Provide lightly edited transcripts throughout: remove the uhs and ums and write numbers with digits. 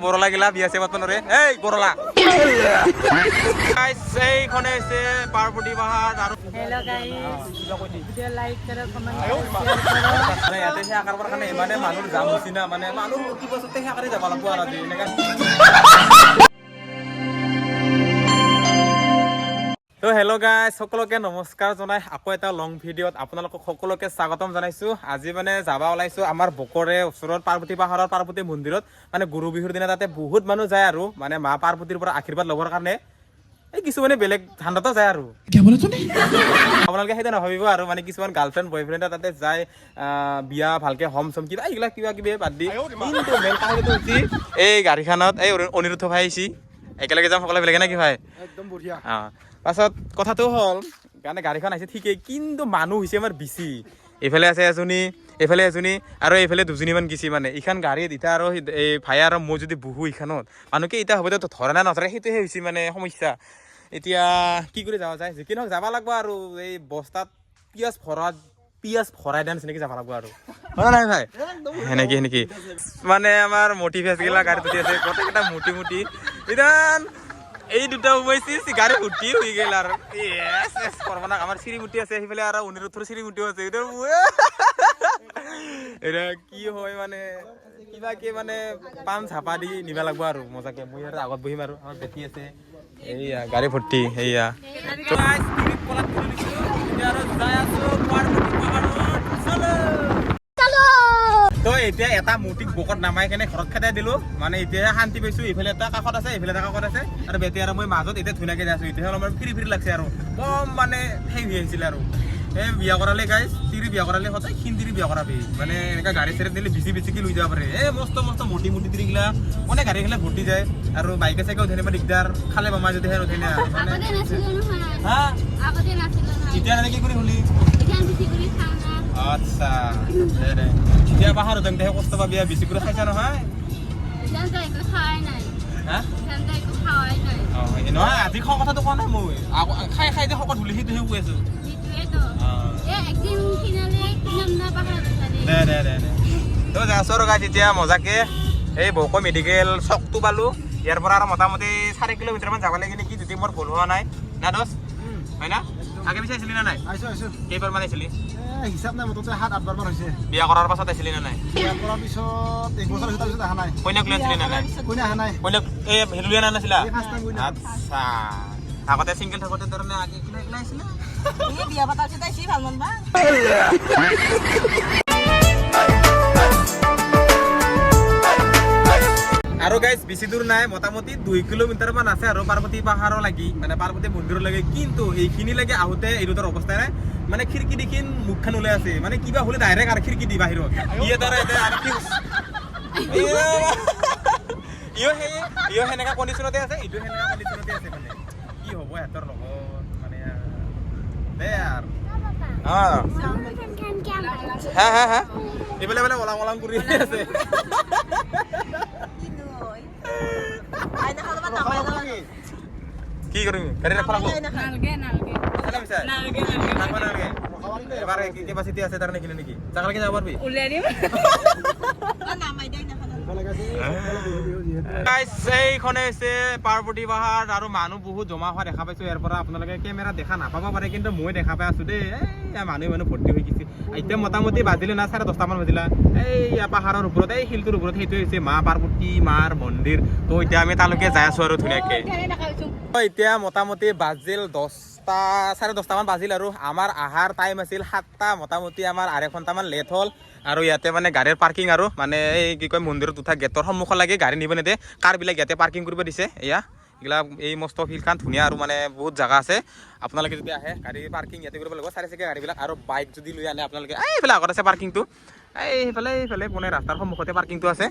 বৰলা গিলা বিয়া আছে বৰ্তমানৰে এই বৰলা গাইস এইখনে আছে পাৰ্বতী পাহাৰ আৰু हेलो गाइस वीडियो लाइक करो कमेंट करो शेयर करो মানে ইয়াতে সেই আকাৰৰ কাৰণে মানে মানুহ যাম হৈছে না মানে মানুহ কি বছৰতে সেই আকাৰে যাব লাগিব আৰু এনেকা তো হেল্ল' গাইজ সকলোকে নমস্কাৰ জনাই আকৌ এটা লং ভিডিঅ'ত আপোনালোকক সকলোকে স্বাগতম জনাইছোঁ আজি মানে যাব ওলাইছোঁ আমাৰ বকৰে ওচৰত পাৰ্বতী পাহাৰৰ পাৰ্বতী মন্দিৰত মানে গুৰু বিহুৰ দিনা তাতে বহুত মানুহ যায় আৰু মানে মা পাৰ্বতীৰ পৰা আশীৰ্বাদ ল'বৰ কাৰণে এই কিছুমানে বেলেগ ধান্দাতো যায় আৰু আপোনালোকে সেইটো নাভাবিব আৰু মানে কিছুমান গাৰ্লফ্ৰেণ্ড বয়ফ্ৰেণ্ডে তাতে যায় বিয়া ভালকে হম চম কিবা এইবিলাক কিবা কিবি বাদ দি কিন্তু মেইন কাহিনীটো হৈছে এই গাড়ীখনত এই অনিৰুদ্ধ ভাই আহিছে একেলগে যাম সকলোৱে বেলেগে নে কি ভাই একদম বঢ়িয়া পাছত কথাটো হ'ল কাৰণে গাড়ীখন আহিছে ঠিকেই কিন্তু মানুহ হৈছে আমাৰ বেছি এইফালে আছে এজনী এইফালে এজনী আৰু এইফালে দুজনীমান গেছি মানে এইখন গাড়ীত এতিয়া আৰু এই ভাই আৰু মই যদি বহো এইখনত মানুহকে এতিয়া হ'ব ধৰা না নধৰে সেইটোহে হৈছে মানে সমস্যা এতিয়া কি কৰি যাব যায় যি নহওক যাব লাগিব আৰু এই বস্তাত পিঁয়াজ ভৰাই দিয়া নিচিনাকৈ যাব লাগিব আৰু হয় নাই ভাই সেনেকি মানে আমাৰ মটি ফেচগিলা গাড়ীত উঠি আছে গোটেইকেইটা মুটি এতিয়া এই দুটা উমাইছি গাড়ী উঠি হৈ গেল আৰু কৰবানা আমাৰ চিৰিমুটি আছে সেইফালে আৰু অনিৰুদ্ধৰ চিৰিমুটিও আছে এতিয়া কি হয় মানে কিবাকে মানে পাণ ঝাপা দি নিব লাগিব আৰু মজাকে মই আৰু আগত বহিম আৰু আমাৰ বেটি আছে এইয়া গাড়ী ভৰ্তি এইয়া তো এতিয়া এটা মূৰ্তিক বকত নামাই কেনে ঘৰত খেদাই দিলো মানে এতিয়া শান্তি পাইছো এইফালে এটা কাষত আছে এইফালে এটা কাষত আছে আৰু বেটি আৰু মই মাজত এতিয়া ধুনীয়াকে যাই আছো এতিয়া অলপমান ফ্ৰী লাগছে আৰু কম মানে সেই হৈ আহিছিলে আৰু এই বিয়া কৰালে গাইজ তিৰি বিয়া কৰালে সদায় খিন্দিৰি বিয়া কৰাবি মানে এনেকা গাড়ী চাড়ী দিলে বেছিকে লৈ যাব পাৰে এই মস্ত মুটি তিৰিগিলা মানে গাড়ী খালে ভৰ্তি যায় আৰু বাইকে চাইকে উঠাই নিব দিগদাৰ খালে বামা যদিহে উঠাই না মানে হা এতিয়া মানে কি কৰি হলি আচ্ছা এতিয়া পাহাৰত তেন্তেহে কষ্ট পাবি বেছি কৰি খাইছা নহয় নহয় আজি খোৱা কথাটো কোৱা নাই মই খাই যে শকত হলি সেইটোহে কৈ আছো দে তো যাইছো আৰু গাইছ এতিয়া মজাকে এই বৌক মেডিকেল চকটো পালো ইয়াৰ পৰা আৰু মোটামুটি 4 কিলোমিটাৰমান যাব লাগে নেকি যদি মোৰ ভুল হোৱা নাই না দোষ হয় না আগে পিছে আহিছিলি না নাই আহিছো কেইবাৰমান আহিছিলি হিচাপ নাই মুঠতে 7-8 বাৰ হৈছে বিয়া কৰাৰ পাছত আহিছিলি না নাই বিয়া কৰাৰ পিছত 1 বছৰ পিছত অহা নাই কইনাক লৈ আহিছিলি না নাই কোনে অহা নাই কইনাক এই হেলুলিয়া না নাছিলা এই ফাৰ্ষ্ট টাইম কোনে আচ্ছা আগতে সিঙ্গেল থাকোতে ধৰণে আগে কিনা আহিছিলে ये बिया बताছে তাই সি ভাল মনবা আৰু গাইজ বেছি দূৰ নাই মোটামুটি 2 কিলোমিটাৰ মান আছে আৰু পাৰ্বতী পাহাৰৰ লাগি মানে পাৰ্বতী মন্দিৰৰ লাগি কিন্তু এইখিনি লাগে আহোঁতে এইটোৰ অৱস্থা নাই মানে খিৰিকী দেখি মুখখন ওলাই আছে মানে কিবা হ'লে ডাইৰেক্ট আৰু খিৰিকী দি বাহিৰত ইও সেনেকা কণ্ডিশ্যনতে আছে ইটো সেনেকা কণ্ডিশ্যনতে আছে মানে কি হ'ব সিহঁতৰ লগত মানে দে আৰু হা এইফালে বোলে ওলাং কৰি আছে কি কৰিম গাড়ী ৰাখবা নালগে এবাৰ কেপাচিটি আছে তাৰ নেকি নেকি জাগালৈকে যাব পাৰবি উলিয়াই দিম নামাই দে না এইখনে হৈছে পাৰ্বতী পাহাৰ আৰু মানুহ বহুত জমা হোৱা দেখা পাইছো ইয়াৰ পৰা আপোনালোকে কেমেৰা দেখা নাপাব পাৰে কিন্তু মই দেখা পাই আছো দেই এই মানুহ ভৰ্তি হৈ গৈছে এতিয়া মোটামুটি বাজিলে না 10:30 মান বাজিলা এই পাহাৰৰ ওপৰত এই শিলটোৰ ওপৰত সেইটো হৈছে মা পাৰ্বতী মাৰ মন্দিৰ তো এতিয়া আমি তালৈকে যাই আছো আৰু ধুনীয়াকে এতিয়া মোটামুটি বাজিল 10:30 মান বাজিল আৰু আমাৰ আহাৰ টাইম আছিল 7টা মোটামুটি আমাৰ 2.5 ঘণ্টামান লেট হ'ল আৰু ইয়াতে মানে গাড়ীৰ পাৰ্কিং আৰু মানে এই কি কয় মন্দিৰত উঠা গেটৰ সন্মুখ লাগে গাড়ী নিব নিদিয়ে কাৰবিলাক ইয়াতে পাৰ্কিং কৰিব দিছে এয়া এইগিলা এই মস্ত ফিল্ডখন ধুনীয়া আৰু মানে বহুত জাগা আছে আপোনালোকে যদি আহে গাড়ী পাৰ্কিং ইয়াতে কৰিব লাগিব 4 গাড়ীবিলাক আৰু বাইক যদি লৈ আনে আপোনালোকে এইফালে আগত আছে পাৰ্কিংটো এইফালে পোনে ৰাস্তাৰ সন্মুখতে পাৰ্কিংটো আছে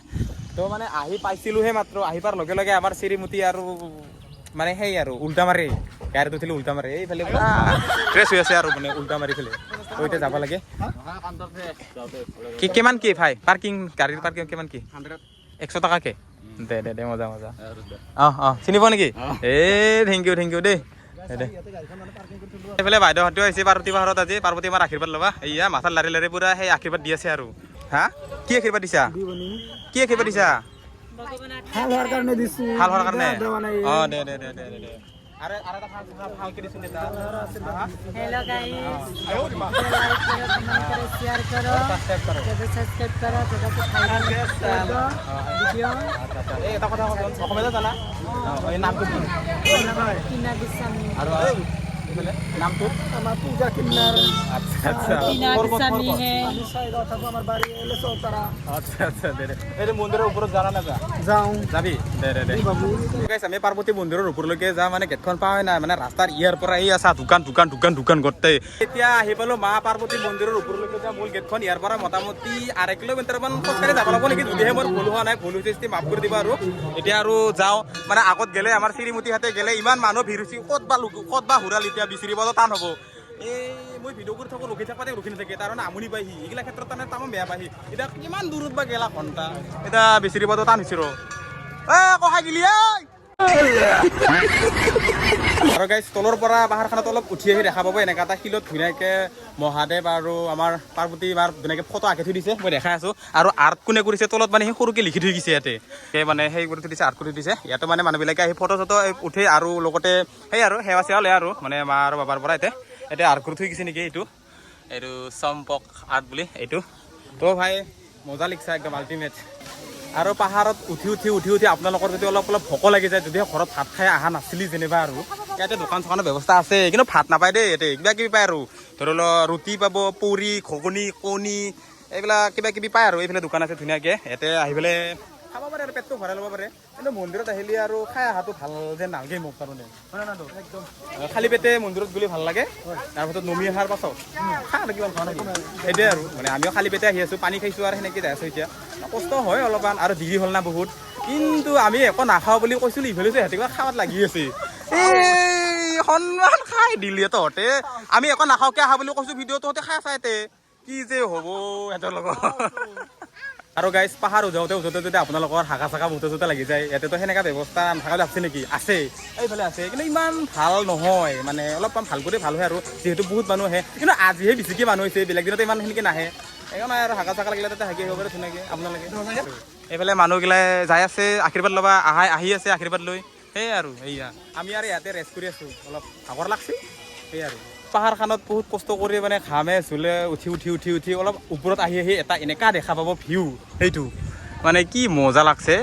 তো মানে আহি পাইছিলোহে মাত্ৰ আহি পাৰ লগে লগে আমাৰ চিৰিমুটি আৰু মানে সেই আৰু উল্টা মাৰি গাড়ীত উঠিলে উল্টা মাৰি এইফালে ফ্ৰেছ হৈ আছে আৰু মানে উল্টা মাৰি ফেলে তো এতিয়া যাব লাগে কিমান কি ভাই পাৰ্কিং গাড়ীৰ পাৰ্কিং কিমান কি 100 টকা কে দে মজা চিনি পোৱা নেকি থেংক ইউ দেই এইফালে বাইদেউহঁতেও আহিছে পাৰ্বতী পাহাৰত আজি পাৰ্বতী মাৰ আশীৰ্বাদ ল'বা এয়া মাথাৰ লাৰি পুৰা সেই আশীৰ্বাদ দি আছে আৰু হা কি আশীৰ্বাদ দিছা ভাল হোৱাৰ কাৰণে দিছো ভাল হোৱাৰ কাৰণে মানে অঁ দে আরে এটা ভালকে দিছো এটা हेलो गाइस लाइक करो कमेंट करो शेयर करो सब्सक्राइब करो ভিডিও এই এটা কথা কওঁ অসমীয়া জানা এই নামটো কি কিনা গোস্বামী আৰু এইফালে নামটো আমাৰ পূজা কিন্নাৰ আচ্ছা কিনা গোস্বামী হে আমি চাইডত থাকো আমাৰ বাৰী এলে চৌতাৰা আচ্ছা দে এই মন্দিৰৰ ওপৰত যাৰা না যাওঁ যাবি দে বাবু গাইছ আমি পাৰ্বতী মন্দিৰৰ ওপৰলৈকে যাওঁ মানে গেটখন পাওঁৱে নাই মানে ৰাস্তাৰ ইয়াৰ পৰা এই আছা দোকান গোটেই এতিয়া আহি পালো মা পাৰ্বতী মন্দিৰৰ ওপৰলৈকে যাওঁ মূল গেটখন ইয়াৰ পৰা মোটামুটি 1.5 কিলোমিটাৰমান খোজকাঢ়ি যাব লাগিব নেকি যদিহে মোৰ ভুল হোৱা নাই ভুল হৈছে মাফ কৰি দিবা আৰু এতিয়া আৰু যাওঁ মানে আগত গেলে আমাৰ শ্ৰীমতীহাতে গেলে ইমান মানুহ ভিৰ হৈছে ক'ত বা হুৰাল এতিয়া বিচাৰিবতো টান হ'ব এই মই ভিডিঅ' কৰি থাকোঁ ৰখি নাথাকে তাৰমানে আমনি পাইহি এইগিলা ক্ষেত্ৰত তাৰমানে তামাম বেয়া পাইহি এতিয়া কিমান দূৰত বা গেলা ঘণ্টা এতিয়া বিচাৰিবতো টান হৈছে কষাই গিলি আৰু গাইছ তলৰ পৰা পাহাৰখনত অলপ উঠি আহি দেখা পাব এনেকুৱা এটা শিলত ধুনীয়াকৈ মহাদেৱ আৰু আমাৰ পাৰ্বতী মাৰ ধুনীয়াকৈ ফটো আঁকি থৈ দিছে মই দেখাই আছোঁ আৰু আৰ্ট কোনে কৰিছে তলত মানে সেই সৰুকৈ লিখি থৈ দিছে ইয়াতে সেই মানে সেই কৰি থৈ দিছে আৰ্ট কৰি দিছে ইয়াতে মানে মানুহবিলাকে আহি ফটো চটো উঠে আৰু লগতে সেই আৰু সেৱা চেৱা লয় আৰু মানে মা আৰু বাবাৰ পৰা এতিয়া আৰ্ট কৰি থৈ গৈছে নেকি এইটো চম্পক আৰ্ট বুলি এইটো তো ভাই মজা লিখছা একদম আল্টিমেট আৰু পাহাৰত উঠি আপোনালোকৰ যদি অলপ ভোক লাগি যায় যদিহে ঘৰত ভাত খাই অহা নাছিলি যেনিবা আৰু ইয়াতে দোকান চোকানৰ ব্যৱস্থা আছে কিন্তু ভাত নাপায় দেই ইয়াতে কিবা কিবি পায় আৰু ধৰি লওক ৰুটি পাব পুৰি ঘুগুনি কণী এইবিলাক কিবা কিবি পায় আৰু এইফালে দোকান আছে ধুনীয়াকৈ ইয়াতে আহি পেলাই খাব পাৰে আৰু পেটটো ভৰাই ল'ব পাৰে কিন্তু মন্দিৰত আহিলে আৰু খাই অহাটো ভাল যেন নালাগে মোক কাৰণে হয় না একদম খালী পেটে মন্দিৰত গ'লে ভাল লাগে তাৰপাছত নমি অহাৰ পাছত খা আৰু কিমান খোৱা নাই সেইটোৱে আৰু মানে আমিও খালী পেটে আহি আছোঁ পানী খাইছোঁ আৰু সেনেকৈ যাই আছোঁ এতিয়া কষ্ট হয় অলপমান আৰু দেৰি হ'ল না বহুত কিন্তু আমি একো নাখাওঁ বুলি কৈছিলোঁ ইফালে যে সিহঁতে কিবা খাৱাত লাগি আছে এই সন্মান খাই দিলি তহঁতে আমি একো নাখাওঁকৈ আহা বুলি কৈছোঁ ভিডিঅ' তহঁতে খাই চাইতে কি যে হ'ব সিহঁতৰ লগত আৰু গাইছ পাহাৰ উজাওঁতে যদি আপোনালোকৰ হাগা চাকা মুঠতে লাগি যায় ইয়াতেতো সেনেকুৱা ব্যৱস্থা নাথাকা আছে নেকি আছে এইফালে আছে কিন্তু ইমান ভাল নহয় মানে অলপমান ভাল কৰি ভাল হয় আৰু যিহেতু বহুত মানুহ আহে কিন্তু আজিহে বেছিকৈ মানুহ হৈছে বেলেগ দিনতে ইমান সেনেকৈ নাহে সেইকাৰণে আৰু হাগা চাকা লাগিলে তাতে হাগি আহিব পাৰে ধুনীয়াকৈ আপোনালোকে এইফালে মানুহগিলাই যাই আছে আশীৰ্বাদ ল'বা আহি আছে আশীৰ্বাদ লৈ সেয়ে আৰু সেয়া আমি আৰু ইয়াতে ৰেষ্ট কৰি আছোঁ অলপ ভাগৰ লাগছে সেয়ে আৰু পাহাৰখনত বহুত কষ্ট কৰি মানে ঘামে চুলে উঠি অলপ ওপৰত আহি এটা এনেকুৱা দেখা পাব ভিউ সেইটো মানে কি মজা লাগছে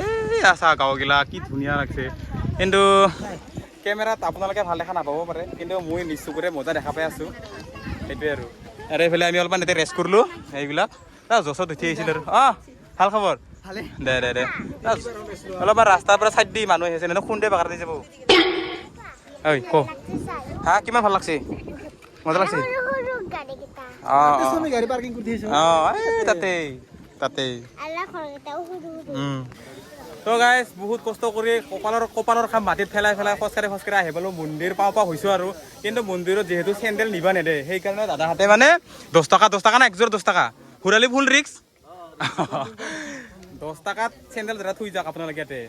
আছা গাঁওগিলা কি ধুনীয়া লাগছে কিন্তু কেমেৰাত আপোনালোকে ভাল দেখা নাপাব পাৰে কিন্তু মই নিজ চকুৰে মজা দেখা পাই আছোঁ সেইটোৱে আৰু এইফালে আমি অলপমান এতিয়া ৰেষ্ট কৰিলোঁ এইবিলাক জছত উঠি আহিছিলোঁ আৰু ভাল খবৰ দে অলপমান ৰাস্তাৰ পৰা চাইড দি মানুহ আহিছে ন খুন্দে বাগাৰ দি যাব ঐ ক হা কিমান ভাল লাগছে মজা লাগছে গাড়ী পাৰ্কিং কৰি দিছো তাতে তো গাইজ বহুত কষ্ট কৰি কপালৰ খাম মাটিত ফেলাই খোজকাঢ়ি আহি পালোঁ মন্দিৰ পাওঁ হৈছোঁ আৰু কিন্তু মন্দিৰত যিহেতু চেণ্ডেল নিবা নেদে সেইকাৰণে দাদাহঁতে মানে 10 টকা না একযোৰ 10 টকা হুৰালি ফুল ৰিক্স 10 টকাত চেণ্ডেল জোৰা থৈ যাওক আপোনালোকে ইয়াতে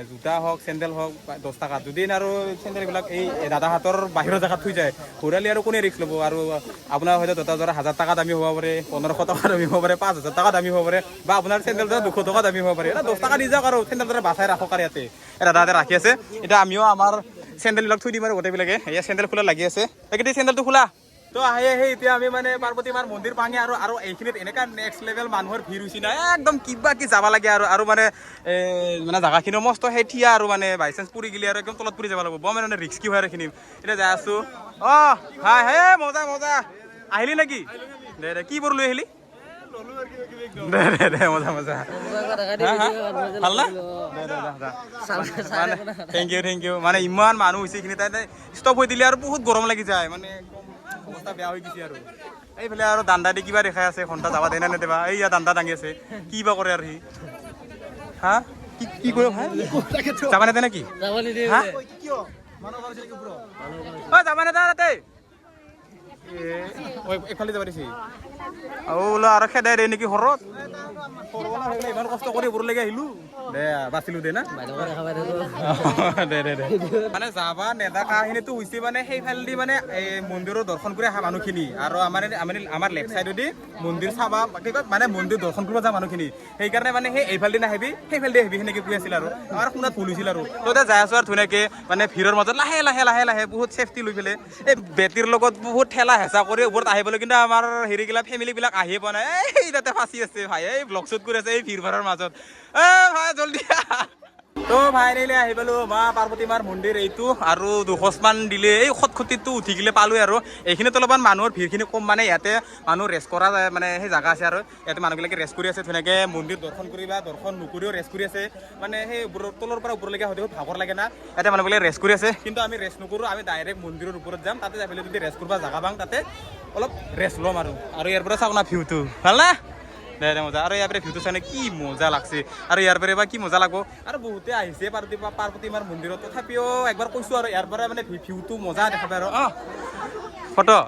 জোতা হওক চেণ্ডেল হওক 10 টকাত যদি আৰু চেণ্ডেলবিলাক এই দাদাহঁতৰ বাহিৰৰ জেগাত থৈ যায় হুৰালি আৰু কোনে ৰিক্স ল'ব আৰু আপোনাৰ হয়তো জোতা যোৰা 1000 টকা দামী হ'ব পাৰে 1500 টকা দামী হ'ব পাৰে 5000 টকা দামী হ'ব পাৰে বা আপোনাৰ চেণ্ডেল যোৰা 200 টকা দামী হ'ব পাৰে 10 টকা দি যাওক আৰু চেণ্ডেল যোৰা বাচাই ৰাখক আৰু ইয়াতে দাদাহঁতে ৰাখি আছে এতিয়া আমিও আমাৰ চেণ্ডেলবিলাক থৈ দিম আৰু গোটেইবিলাকে এয়া চেণ্ডেল খোলা লাগি আছে এইকেইটি চেণ্ডেলটো খোলা তো আহি এতিয়া আমি মানে পাৰ্বতী মাৰ মন্দিৰ পাঙে আৰু এইখিনিত এনেকুৱা নেক্সট লেভেল মানুহৰ ভিৰ হৈছে না একদম কিবা কি যাব লাগে আৰু মানে মানে জেগাখিনি মস্ত সেই থিয়া আৰু মানে বাই চান্স পৰি গ'লে আৰু একদম তলত পৰি যাব লাগিব বৰ মানে ৰিস্কি হয় আৰু এইখিনি এতিয়া যাই আছোঁ হাই হে মজা আহিলি নেকি দে কি বৰ লৈ আহিলি দে মজা ভাল না থেংক ইউ মানে ইমান মানুহ হৈছে এইখিনি তাই ষ্টপ হৈ দিলে আৰু বহুত গৰম লাগি যায় মানে অৱস্থা বেয়া হৈ গৈছে আৰু এইফালে আৰু দাণ্ডা দি কিবা দেখাই আছে ঘণ্টা যাবা দেনা নেদেবা এইয়া দাণ্ডা দাঙি আছে কি বা কৰে আৰু সি হা কি কৰে ভাই যাবা নেদে নেকি হা যাবা নেদা তাতে এইফালে যাব দিছে বোলো আৰু খেদাই দে নেকি ঘৰত ইমান কষ্ট কৰি ওপৰলৈকে আহিলো দে বাচিলো দে না দে দে দে মানে যাবা নেদেখাখিনিতো হৈছে মানে সেইফালেদি মানে এই মন্দিৰৰ দৰ্শন কৰি অহা মানুহখিনি আৰু আমাৰ লেফ্ট চাইডেদি মন্দিৰ চাবা কি কয় মানে মন্দিৰ দৰ্শন কৰিব যোৱা মানুহখিনি সেইকাৰণে মানে সেই এইফালেদি নাহিবি সেইফালেদি আহিবি সেনেকৈ কৈ আছিল আৰু আমাৰ শুনাত ভুল হৈছিল আৰু তহঁতে যাই আছো আৰু ধুনীয়াকৈ মানে ভিৰৰ মাজত লাহে লাহে লাহে লাহে বহুত ছেফটি লৈ পেলাই এই বেটীৰ লগত বহুত ঠেলা হেঁচা কৰি ওপৰত আহিবলৈ কিন্তু আমাৰ হেৰিবিলাক ফেমিলিবিলাক আহিয়ে পোৱা নাই এই তাতে ফাঁচি আছে ভাই এই ব্লগ শ্বুট কৰি আছে এই ভিৰ ভাৰৰ মাজত ভাই জলদি তো ফাইনেলি আহি পালো মা পাৰ্বতী মাৰ মন্দিৰ এইটো আৰু 200 মান দিলে এই খটখটিটো উঠি গ'লে পালোঁ আৰু এইখিনিত অলপমান মানুহৰ ভিৰখিনি কম মানে ইয়াতে মানুহ ৰেষ্ট কৰা যায় মানে সেই জাগা আছে আৰু ইয়াতে মানুহবিলাকে ৰেষ্ট কৰি আছে ধুনীয়াকৈ মন্দিৰ দৰ্শন কৰি বা দৰ্শন নকৰিও ৰেষ্ট কৰি আছে মানে সেই তলৰ পৰা ওপৰলৈকে হয়তো ভাগৰ লাগে না ইয়াতে মানুহবিলাকে ৰেষ্ট কৰি আছে কিন্তু আমি ৰেষ্ট নকৰোঁ আমি ডাইৰেক্ট মন্দিৰৰ ওপৰত যাম তাতে যাই পেলাই যদি ৰেষ্ট কৰিব জাগা পাওঁ তাতে অলপ ৰেষ্ট ল'ম আৰু ইয়াৰ পৰা চাওক না ভিউটো ভাল না দে দে মজা আৰু ইয়াৰ পৰা ভিউটো চাই কি মজা লাগছে আৰু ইয়াৰ পৰা বা কি মজা লাগব আৰু বহুতে আহিছে পাৰ্বতী মাৰ মন্দিৰত তথাপিও একবাৰ কৈছোঁ আৰু ইয়াৰ পৰা মানে ভিউটো মজা দেখা পায় আৰু ফটো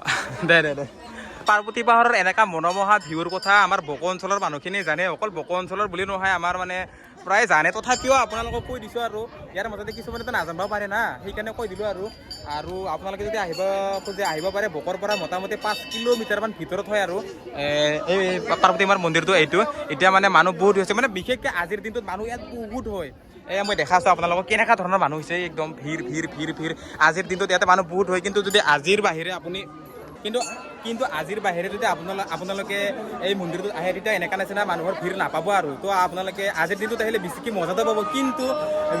দে দে দে পাৰ্বতী পাহাৰৰ এনেকুৱা মনোমোহা ভিউৰ কথা আমাৰ বকো অঞ্চলৰ মানুহখিনি জানে অকল বকো অঞ্চলৰ বুলি নহয় আমাৰ মানে প্ৰায় জানে তথাপিও আপোনালোকক কৈ দিছোঁ আৰু ইয়াৰ মাজতে কিছুমানেতো নাজানিব পাৰে না সেইকাৰণে কৈ দিলোঁ আৰু আপোনালোকে যদি আহিব খোজে আহিব পাৰে বকৰ পৰা মোটামুটি 5 কিলোমিটাৰমান ভিতৰত হয় আৰু এই পাৰ্বতী মাৰ মন্দিৰটো এইটো এতিয়া মানে মানুহ বহুত হৈছে মানে বিশেষকৈ আজিৰ দিনটোত মানুহ ইয়াত বহুত হয় মই দেখা আছোঁ আপোনালোকক কেনেকুৱা ধৰণৰ মানুহ হৈছে একদম ভিৰ ভিৰ ভিৰ ভিৰ আজিৰ দিনটোত ইয়াতে মানুহ বহুত হয় কিন্তু যদি আজিৰ বাহিৰে আপুনি কিন্তু আজিৰ বাহিৰে যদি আপোনালোকে এই মন্দিৰটোত আহে তেতিয়া এনেকুৱা নিচিনা মানুহৰ ভিৰ নাপাব আৰু তো আপোনালোকে আজিৰ দিনটোত আহিলে বেছিকৈ মজাটো পাব কিন্তু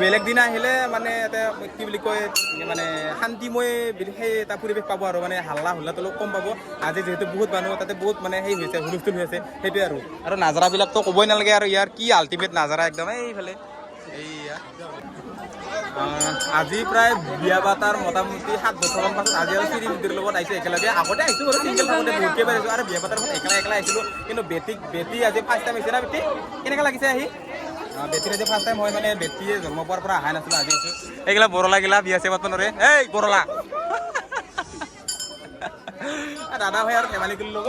বেলেগ দিনা আহিলে মানে এটা কি বুলি কয় মানে শান্তিময় সেই এটা পৰিৱেশ পাব আৰু মানে হাল্লা হুল্লাটো অলপ কম পাব আজি যিহেতু বহুত মানুহ তাতে বহুত মানে সেই হৈছে হুলস্থুল হৈ আছে সেইটোৱে আৰু নাজাৰাবিলাকতো ক'বই নালাগে আৰু ইয়াৰ কি আল্টিমেট নাজাৰা একদম এইফালে এইয়া আজি প্ৰায় বিয়া পাতাৰ মোটামুটি 7 বছৰমান পাছত আজি আৰু শ্ৰীমতীৰ লগত আহিছোঁ একেলগে আগতে আহিছোঁ বাৰু চিংগল থাকোঁতে বহুতকৈ পাৰিছোঁ আৰু বিয়া পাতাৰ পাছত একলা আহিছিলোঁ কিন্তু বেটি আজি ফাৰ্ষ্ট টাইম আহিছে না বেটি কেনেকুৱা লাগিছে আহি বেটিৰ আজি ফাৰ্ষ্ট টাইম হয় মানে বেটিয়ে জন্ম পোৱাৰ পৰা অহাই নাছিলোঁ আজি আহিছোঁ এইগিলা বৰলা গিলা বিয়া চিয়া পাতিব নোৱাৰে এই বৰলা দাদা ভাই আৰু ধেমালি কৰিলোঁ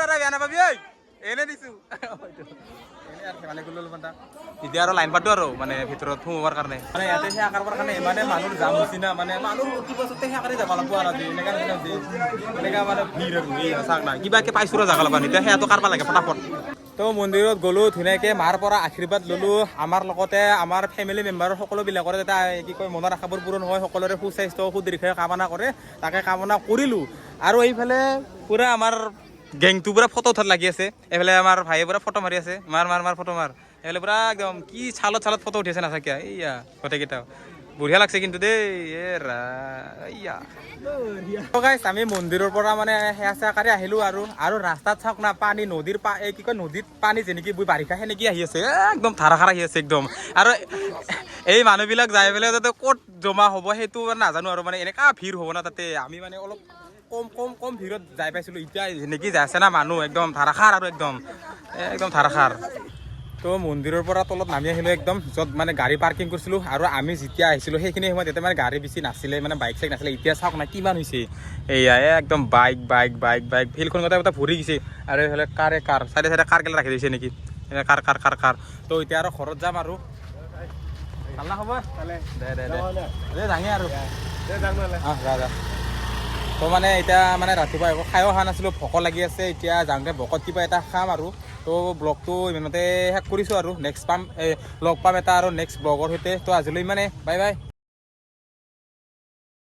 দাদা বেয়া নাপাবি ঐ এনে দিছোঁ এতিয়া আৰু লাইন পাতো আৰু মানে ভিতৰত সোমোৱাৰ কাৰণে মানে ইয়াতে সেৱা কৰিবৰ কাৰণে ইমানে মানুহৰ জাম হৈছে না মানে মানুহ উঠি পাছতে সেৱা কৰি যাব লাগিব আৰু আজি এনেকুৱা মানে ভিৰ আৰু চাওক না কিবাকে পাইছোঁ আৰু জাগা ল'বা এতিয়া সেৱাটো কাঢ়বা লাগে ফটাফট তো মন্দিৰত গ'লোঁ ধুনীয়াকৈ মাৰ পৰা আশীৰ্বাদ ল'লোঁ আমাৰ লগতে আমাৰ ফেমিলি মেম্বাৰৰ সকলোবিলাকৰ এটা কি কয় মনৰ আশাবোৰ পূৰণ হয় সকলোৰে সুস্বাস্থ্য সুদীৰ্ঘায়ু কামনা কৰে তাকে কামনা কৰিলোঁ আৰু এইফালে পূৰা আমাৰ গেংটো পুৰা ফটো উঠাত লাগি আছে এইফালে আমাৰ ভাইয়ে পুৰা ফটো মাৰি আছে মাৰ ফটো মাৰ এইফালে পুৰা একদম কি চালত ফটো উঠি আছে নাথাকিয়া এইয়া গোটেইকেইটাও বঢ়িয়া লাগছে কিন্তু দেই গাইছ আমি মন্দিৰৰ পৰা মানে সেৱা চেৱা কৰি আহিলোঁ আৰু ৰাস্তাত চাওক না পানী নদীৰ কি কয় নদীত পানী যেনেকৈ বাৰিষা সেনেকৈ আহি আছে একদম ধাৰাসাৰ আহি আছে একদম আৰু এই মানুহবিলাক যাই পেলাই তাতে ক'ত জমা হ'ব সেইটো নাজানো আৰু মানে এনেকুৱা ভিৰ হ'ব না তাতে আমি মানে অলপ কম ভিৰত যাই পাইছিলোঁ এতিয়া যেনেকৈ যাই আছে না মানুহ একদম ধাৰাসাৰ আৰু একদম ধাৰাসাৰ তো মন্দিৰৰ পৰা তলত নামি আহিলোঁ একদম য'ত মানে গাড়ী পাৰ্কিং কৰিছিলোঁ আৰু আমি যেতিয়া আহিছিলোঁ সেইখিনি সময়ত ইয়াতে মানে গাড়ী বেছি নাছিলে মানে বাইক চাইক নাছিলে এতিয়া চাওক না কিমান হৈছে এয়া একদম বাইক ফিল্ডখন গোটেই এটা ভৰি গৈছে আৰু এইফালে কাৰ চাইডে কাৰগিলা ৰাখি দিছে নেকি কাৰ তো এতিয়া আৰু ঘৰত যাম আৰু ভাল না খবৰ দে যাঙে আৰু যা তো মানে এতিয়া মানে ৰাতিপুৱা একো খায়ো অহা নাছিলোঁ ভোক লাগি আছে এতিয়া যাওঁতে ভোকত কিবা এটা খাম আৰু তো ব্লগটো ইমানতে শেষ কৰিছোঁ আৰু লগ পাম এটা আৰু নেক্সট ব্লগৰ সৈতে তো আজিলৈ মানে বাই